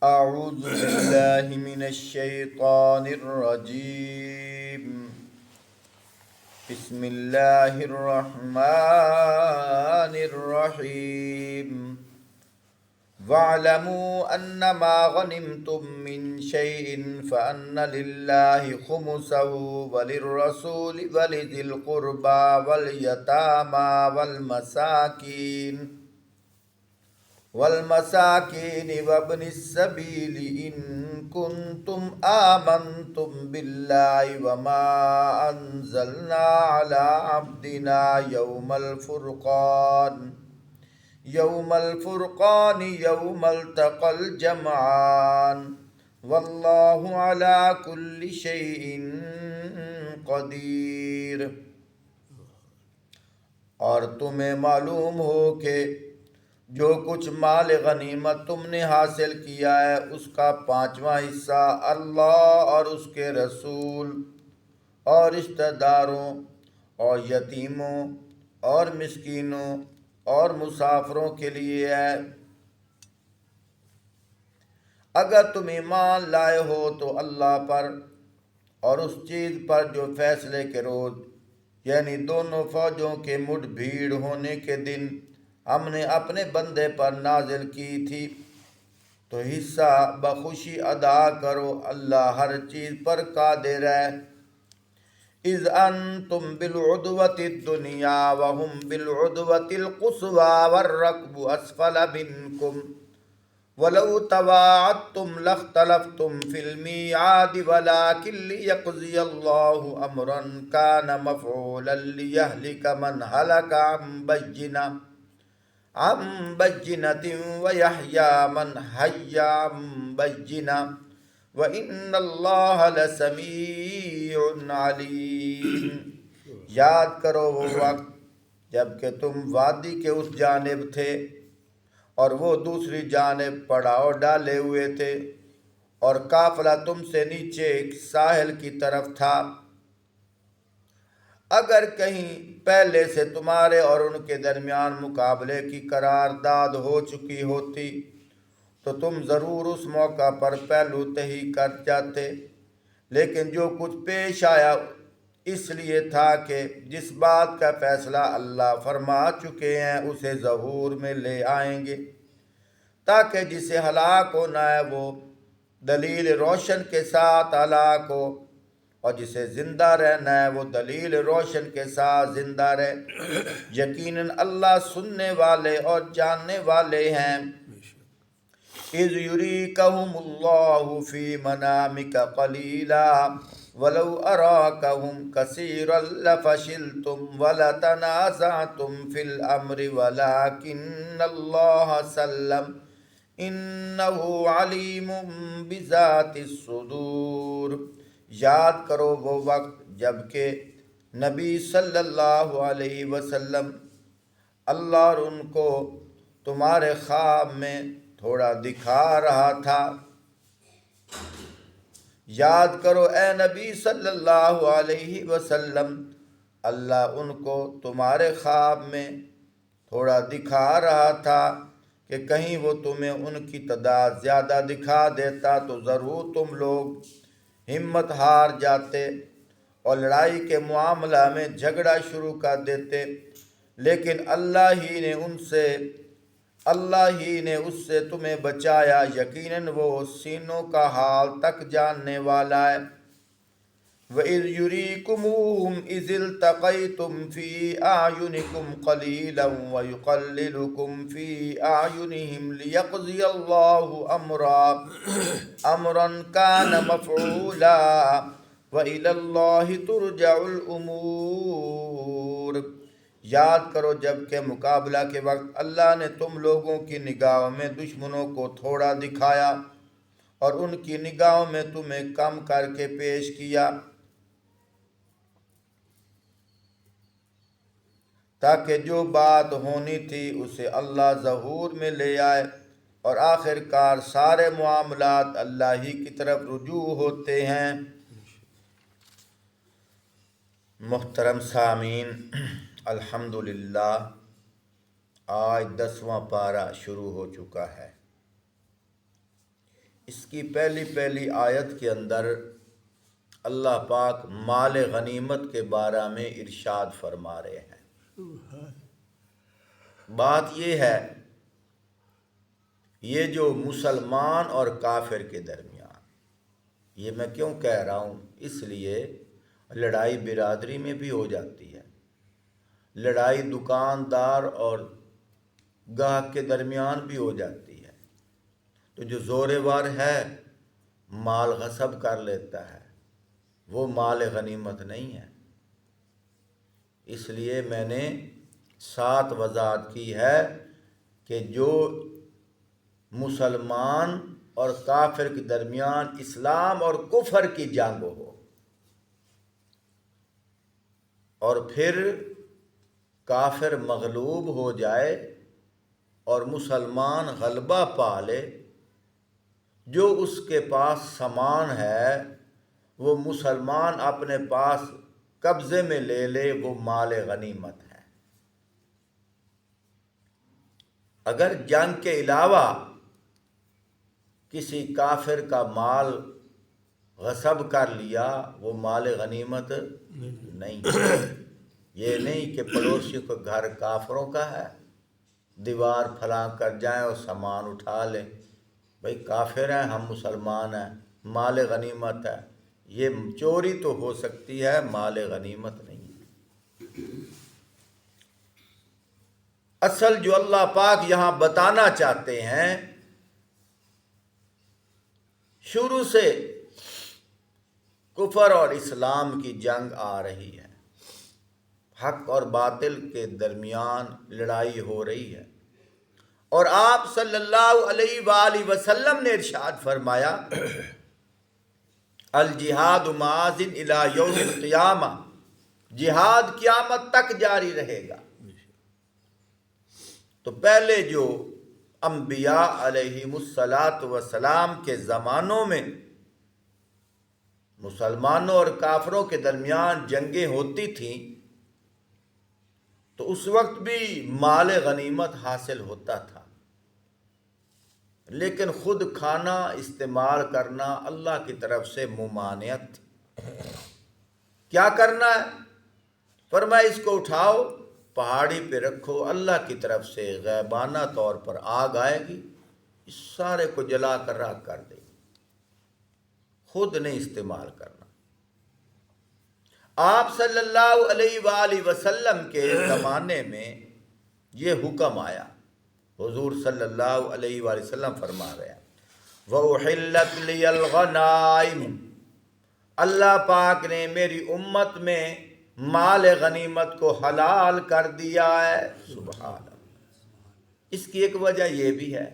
أعوذ بالله من الشيطان الرجيم. بسم الله الرحمن الرحيم. واعلموا أنما غنمتم من شيء فأن لله خمسه وللرسول ولذي القربى واليتامى والمساكين وابن السبيل إن كنتم آمنتم بالله وما أنزلنا على عبدنا يوم التقى الجمعان والله على كل شيء قدیر۔ اور تمہیں معلوم ہو کہ جو کچھ مال غنیمت تم نے حاصل کیا ہے اس کا 5واں حصہ اللہ اور اس کے رسول اور رشتہ داروں اور یتیموں اور مسکینوں اور مسافروں کے لیے ہے۔ اگر تم ایمان لائے ہو تو اللہ پر اور اس چیز پر جو فیصلے کے روز یعنی دونوں فوجوں کے مڈ بھیڑ ہونے کے دن ہم نے اپنے بندے پر نازل کی تھی، تو حصہ بخوشی ادا کرو، اللہ ہر چیز پر قادر ہے۔ اذ انتم بالعدوۃ الدنیا وهم بالعدوۃ القصوى والركب اسفل منكم ولو تواعدتم لاختلفتم في الميعاد ولكن ليقضي الله امرا كان مفعولا ليهلك من هلك عن بينة ويحيى من حي عن بينة وإن الله لسميع عليم۔ یاد کرو وہ وقت جب کہ تم وادی کے اس جانب تھے اور وہ دوسری جانب پڑاؤ ڈالے ہوئے تھے، اور قافلہ تم سے نیچے ایک ساحل کی طرف تھا۔ اگر کہیں پہلے سے تمہارے اور ان کے درمیان مقابلے کی قرارداد ہو چکی ہوتی تو تم ضرور اس موقع پر پہلو تہی کر جاتے، لیکن جو کچھ پیش آیا اس لیے تھا کہ جس بات کا فیصلہ اللہ فرما چکے ہیں اسے ظہور میں لے آئیں گے، تاکہ جسے ہلاک ہونا ہے وہ دلیل روشن کے ساتھ ہلاک ہو، اور جسے زندہ رہنا ہے وہ دلیل روشن کے ساتھ زندہ رہے۔ یقیناً اللہ سننے والے اور جاننے والے ہیں۔ اذ یریکہم اللہ فی منامک قلیلا ولو اراکہم کثیرا لفشلتم ولتنازعتم فی الامر ولکن اللہ سلم انہ علیم بذات الصدور۔ یاد کرو وہ وقت جب کہ نبی صلی اللہ علیہ وسلم اللہ اور ان کو تمہارے خواب میں تھوڑا دکھا رہا تھا۔ یاد کرو اے نبی صلی اللہ علیہ وسلم، اللہ ان کو تمہارے خواب میں تھوڑا دکھا رہا تھا کہ کہیں وہ تمہیں ان کی تعداد زیادہ دکھا دیتا تو ضرور تم لوگ ہمت ہار جاتے اور لڑائی کے معاملہ میں جھگڑا شروع کر دیتے، لیکن اللہ ہی نے اس سے تمہیں بچایا، یقیناً وہ سینوں کا حال تک جاننے والا ہے۔ وَإِذْ يُرِيكُمُوهُمْ إِذِ الْتَقَيْتُمْ فِي أَعْيُنِكُمْ قَلِيلًا وَيُقَلِّلُكُمْ فِي أَعْيُنِهِمْ لِيَقْضِيَ اللَّهُ أَمْرًا كَانَ مَفْعُولًا وَإِلَى اللَّهِ تُرْجَعُ الْأُمُورُ۔ یاد کرو جب کہ مقابلہ کے وقت اللہ نے تم لوگوں کی نگاہوں میں دشمنوں کو تھوڑا دکھایا اور ان کی نگاہوں میں تمہیں کم کر کے پیش کیا، تاکہ جو بات ہونی تھی اسے اللہ ظہور میں لے آئے، اور آخر کار سارے معاملات اللہ ہی کی طرف رجوع ہوتے ہیں۔ محترم سامعین، الحمدللہ آج 10واں پارہ شروع ہو چکا ہے۔ اس کی پہلی آیت کے اندر اللہ پاک مال غنیمت کے بارے میں ارشاد فرما رہے ہیں۔ بات یہ ہے، یہ جو مسلمان اور کافر کے درمیان، یہ میں کیوں کہہ رہا ہوں، اس لیے لڑائی برادری میں بھی ہو جاتی ہے، لڑائی دکاندار اور گاہک کے درمیان بھی ہو جاتی ہے، تو جو زورور ہے مال غصب کر لیتا ہے، وہ مال غنیمت نہیں ہے۔ اس لیے میں نے 7 وضاحت کی ہے کہ جو مسلمان اور کافر کے درمیان اسلام اور کفر کی جنگ ہو، اور پھر کافر مغلوب ہو جائے اور مسلمان غلبہ پا لے، جو اس کے پاس سامان ہے وہ مسلمان اپنے پاس قبضے میں لے لے، وہ مال غنیمت ہے۔ اگر جنگ کے علاوہ کسی کافر کا مال غصب کر لیا، وہ مال غنیمت نہیں۔ یہ نہیں کہ پڑوسی کو گھر کافروں کا ہے، دیوار پھلانگ کر جائیں اور سامان اٹھا لیں، بھئی کافر ہیں ہم مسلمان ہیں، مال غنیمت ہے۔ یہ چوری تو ہو سکتی ہے، مال غنیمت نہیں۔ اصل جو اللہ پاک یہاں بتانا چاہتے ہیں، شروع سے کفر اور اسلام کی جنگ آ رہی ہے، حق اور باطل کے درمیان لڑائی ہو رہی ہے، اور آپ صلی اللہ علیہ وآلہ وسلم نے ارشاد فرمایا، الجہاد ماضٍ الی یوم القیامہ، جہاد قیامت تک جاری رہے گا۔ تو پہلے جو انبیاء علیہم السلام کے زمانوں میں مسلمانوں اور کافروں کے درمیان جنگیں ہوتی تھیں، تو اس وقت بھی مال غنیمت حاصل ہوتا تھا، لیکن خود کھانا استعمال کرنا اللہ کی طرف سے ممانعت تھی۔ کیا کرنا ہے؟ فرمایا اس کو اٹھاؤ، پہاڑی پہ رکھو، اللہ کی طرف سے غیبانہ طور پر آگ آئے گی، اس سارے کو جلا کر راکھ کر دے گی، خود نہیں استعمال کرنا۔ آپ صلی اللہ علیہ وآلہ وسلم کے زمانے میں یہ حکم آیا، حضور صلی اللہ علیہ وآلہ وسلم فرما رہے ہیں، وَأُحِلَّتْ لِيَ الْغَنَائِمُ، اللہ پاک نے میری امت میں مال غنیمت کو حلال کر دیا ہے۔ سبحان اللہ۔ اس کی ایک وجہ یہ بھی ہے،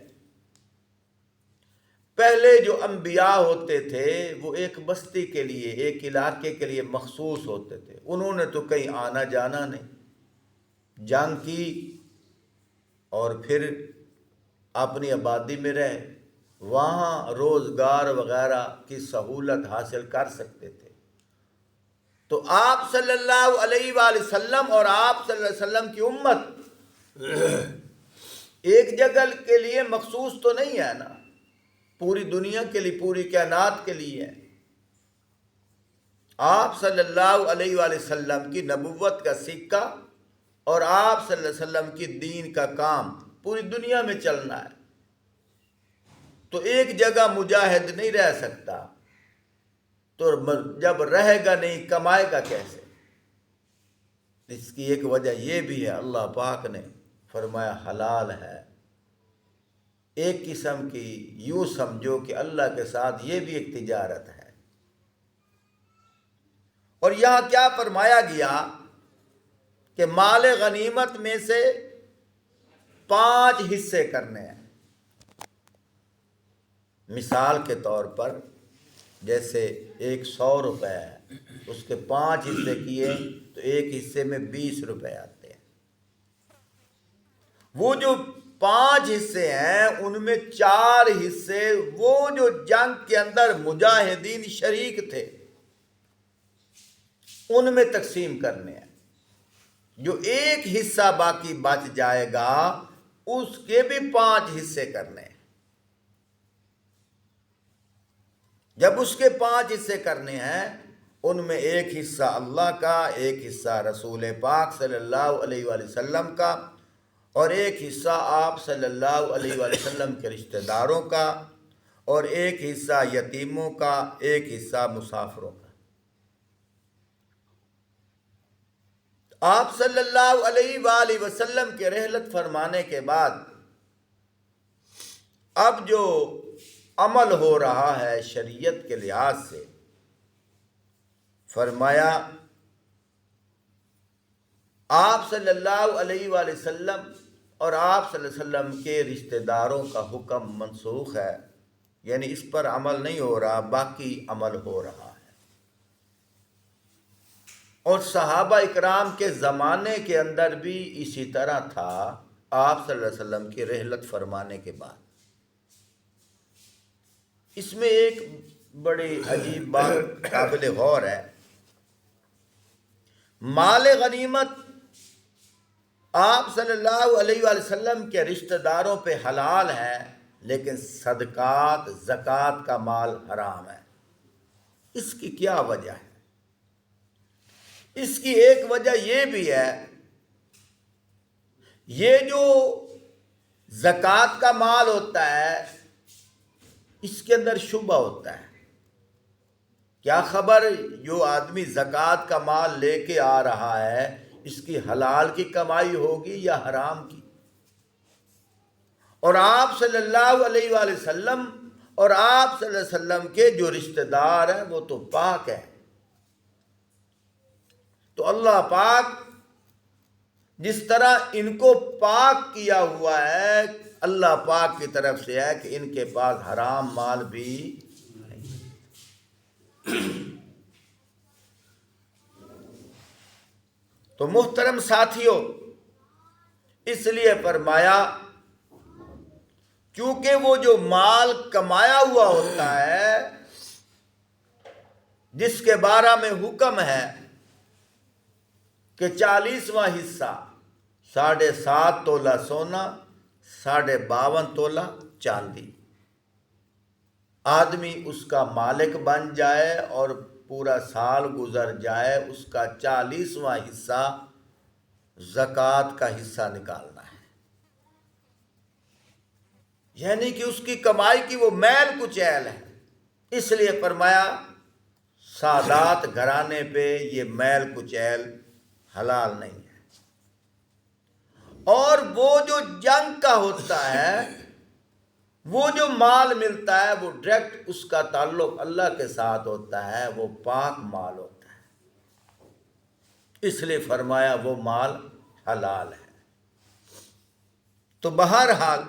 پہلے جو انبیاء ہوتے تھے وہ ایک بستی کے لیے، ایک علاقے کے لیے مخصوص ہوتے تھے، انہوں نے تو کہیں آنا جانا نہیں، جنگ کی اور پھر اپنی آبادی میں رہے، وہاں روزگار وغیرہ کی سہولت حاصل کر سکتے تھے۔ تو آپ صلی اللہ علیہ وآلہ وسلم اور آپ صلی اللہ علیہ وسلم کی امت ایک جگہ کے لیے مخصوص تو نہیں ہے نا، پوری دنیا کے لیے، پوری کائنات کے لیے ہے۔ آپ صلی اللہ علیہ وآلہ وسلم کی نبوت کا سکہ اور آپ صلی اللہ علیہ وسلم کی دین کا کام پوری دنیا میں چلنا ہے، تو ایک جگہ مجاہد نہیں رہ سکتا، تو جب رہے گا نہیں کمائے گا کیسے؟ اس کی ایک وجہ یہ بھی ہے، اللہ پاک نے فرمایا حلال ہے، ایک قسم کی یوں سمجھو کہ اللہ کے ساتھ یہ بھی ایک تجارت ہے۔ اور یہاں کیا فرمایا گیا کہ مال غنیمت میں سے 5 حصے کرنے ہیں۔ مثال کے طور پر جیسے 100 روپے ہے، اس کے 5 حصے کیے تو ایک حصے میں 20 روپے آتے ہیں۔ وہ جو 5 حصے ہیں ان میں 4 حصے وہ جو جنگ کے اندر مجاہدین شریک تھے ان میں تقسیم کرنے ہیں، جو ایک حصہ باقی بچ جائے گا اس کے بھی 5 حصے کرنے ہیں۔ جب اس کے 5 حصے کرنے ہیں، ان میں ایک حصہ اللہ کا، ایک حصہ رسول پاک صلی اللہ علیہ وآلہ وسلم کا، اور ایک حصہ آپ صلی اللہ علیہ وآلہ وسلم کے رشتہ داروں کا، اور ایک حصہ یتیموں کا، ایک حصہ مسافروں کا۔ آپ صلی اللہ علیہ وآلہ وسلم کے رحلت فرمانے کے بعد اب جو عمل ہو رہا ہے شریعت کے لحاظ سے، فرمایا آپ صلی اللہ علیہ وآلہ وسلم اور آپ صلی اللہ علیہ وسلم کے رشتہ داروں کا حکم منسوخ ہے، یعنی اس پر عمل نہیں ہو رہا، باقی عمل ہو رہا ہے۔ اور صحابہ اکرام کے زمانے کے اندر بھی اسی طرح تھا، آپ صلی اللہ علیہ وسلم کی رحلت فرمانے کے بعد۔ اس میں ایک بڑی عجیب بات قابل غور ہے، مال غنیمت آپ صلی اللہ علیہ وآلہ وسلم کے رشتہ داروں پہ حلال ہے، لیکن صدقات زکوٰۃ کا مال حرام ہے۔ اس کی کیا وجہ ہے؟ اس کی ایک وجہ یہ بھی ہے، یہ جو زکوٰۃ کا مال ہوتا ہے اس کے اندر شبہ ہوتا ہے۔ کیا خبر جو آدمی زکوٰۃ کا مال لے کے آ رہا ہے اس کی حلال کی کمائی ہوگی یا حرام کی؟ اور آپ صلی اللہ علیہ وآلہ وسلم اور آپ صلی اللہ علیہ وسلم کے جو رشتہ دار ہیں وہ تو پاک ہیں، تو اللہ پاک جس طرح ان کو پاک کیا ہوا ہے، اللہ پاک کی طرف سے ہے کہ ان کے پاس حرام مال بھی نہیں۔ تو محترم ساتھیوں، اس لیے فرمایا کیونکہ وہ جو مال کمایا ہوا ہوتا ہے جس کے بارے میں حکم ہے کہ 40واں حصہ 7.5 تولہ سونا، 52.5 تولہ چاندی، آدمی اس کا مالک بن جائے اور پورا سال گزر جائے، اس کا 40واں حصہ زکوٰۃ کا حصہ نکالنا ہے۔ یعنی کہ اس کی کمائی کی وہ میل کچیل ہے۔ اس لیے فرمایا سادات گھرانے پہ یہ میل کچیل حلال نہیں ہے۔ اور وہ جو جنگ کا ہوتا ہے، وہ جو مال ملتا ہے وہ ڈائریکٹ اس کا تعلق اللہ کے ساتھ ہوتا ہے، وہ پاک مال ہوتا ہے، اس لیے فرمایا وہ مال حلال ہے۔ تو بہرحال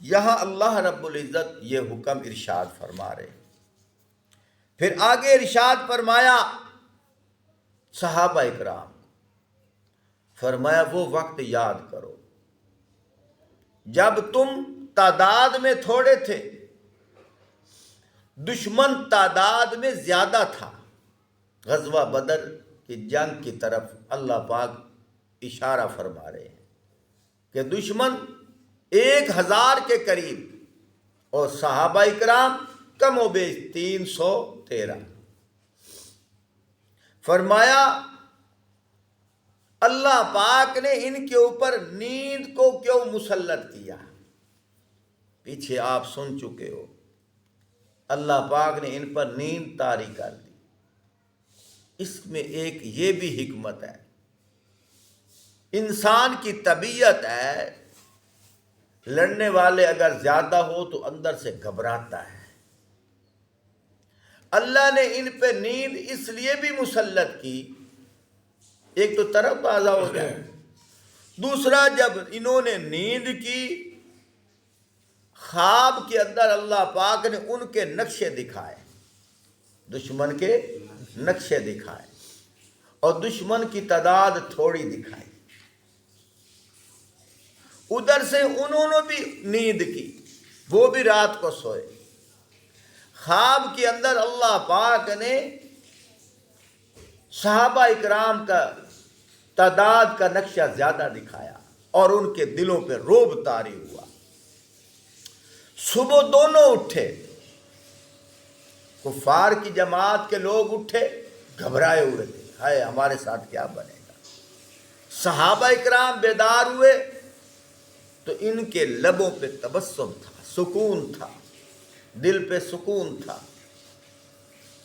یہاں اللہ رب العزت یہ حکم ارشاد فرما رہے۔ پھر آگے ارشاد فرمایا صحابہ اکرام، فرمایا وہ وقت یاد کرو جب تم تعداد میں تھوڑے تھے، دشمن تعداد میں زیادہ تھا۔ غزوہ بدر کی جنگ کی طرف اللہ پاک اشارہ فرما رہے ہیں کہ دشمن 1000 کے قریب اور صحابہ اکرام کم و بیش 313۔ فرمایا اللہ پاک نے ان کے اوپر نیند کو کیوں مسلط کیا؟ پیچھے آپ سن چکے ہو، اللہ پاک نے ان پر نیند طاری کر دی۔ اس میں ایک یہ بھی حکمت ہے، انسان کی طبیعت ہے، لڑنے والے اگر زیادہ ہو تو اندر سے گھبراتا ہے۔ اللہ نے ان پہ نیند اس لیے بھی مسلط کی، ایک تو طرف تازہ ہو جائے، دوسرا جب انہوں نے نیند کی، خواب کے اندر اللہ پاک نے ان کے نقشے دکھائے، دشمن کے نقشے دکھائے، اور دشمن کی تعداد تھوڑی دکھائی۔ ادھر سے انہوں نے بھی نیند کی، وہ بھی رات کو سوئے۔ خواب کے اندر اللہ پاک نے صحابہ اکرام کا تعداد کا نقشہ زیادہ دکھایا اور ان کے دلوں پہ رعب طاری ہوا۔ صبح دونوں اٹھے، کفار کی جماعت کے لوگ اٹھے، گھبرائے ہوئے تھے، ہائے ہمارے ساتھ کیا بنے گا۔ صحابہ اکرام بیدار ہوئے تو ان کے لبوں پہ تبسم تھا، سکون تھا، دل پہ سکون تھا۔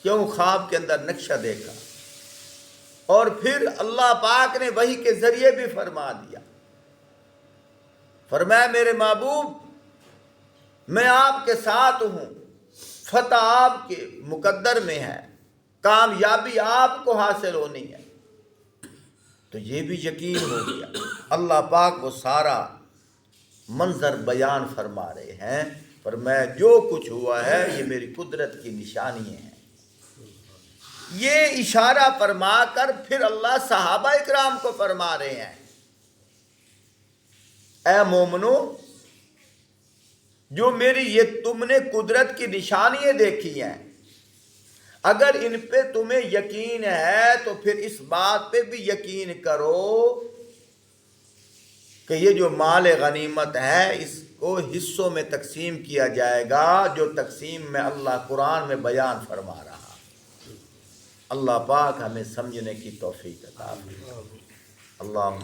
کیوں؟ خواب کے اندر نقشہ دیکھا، اور پھر اللہ پاک نے وحی کے ذریعے بھی فرما دیا، فرمایا میرے محبوب میں آپ کے ساتھ ہوں، فتح آپ کے مقدر میں ہے، کامیابی آپ کو حاصل ہونی ہے۔ تو یہ بھی یقین ہو گیا۔ اللہ پاک وہ سارا منظر بیان فرما رہے ہیں، فرمایا جو کچھ ہوا ہے یہ میری قدرت کی نشانی ہے۔ یہ اشارہ فرما کر پھر اللہ صحابہ اکرام کو فرما رہے ہیں، اے مومنو، جو میری یہ تم نے قدرت کی نشانیاں دیکھی ہیں، اگر ان پہ تمہیں یقین ہے تو پھر اس بات پہ بھی یقین کرو کہ یہ جو مال غنیمت ہے اس کو حصوں میں تقسیم کیا جائے گا، جو تقسیم میں اللہ قرآن میں بیان فرما رہا۔ اللہ پاک ہمیں سمجھنے کی توفیق عطا فرمائے۔ اللہ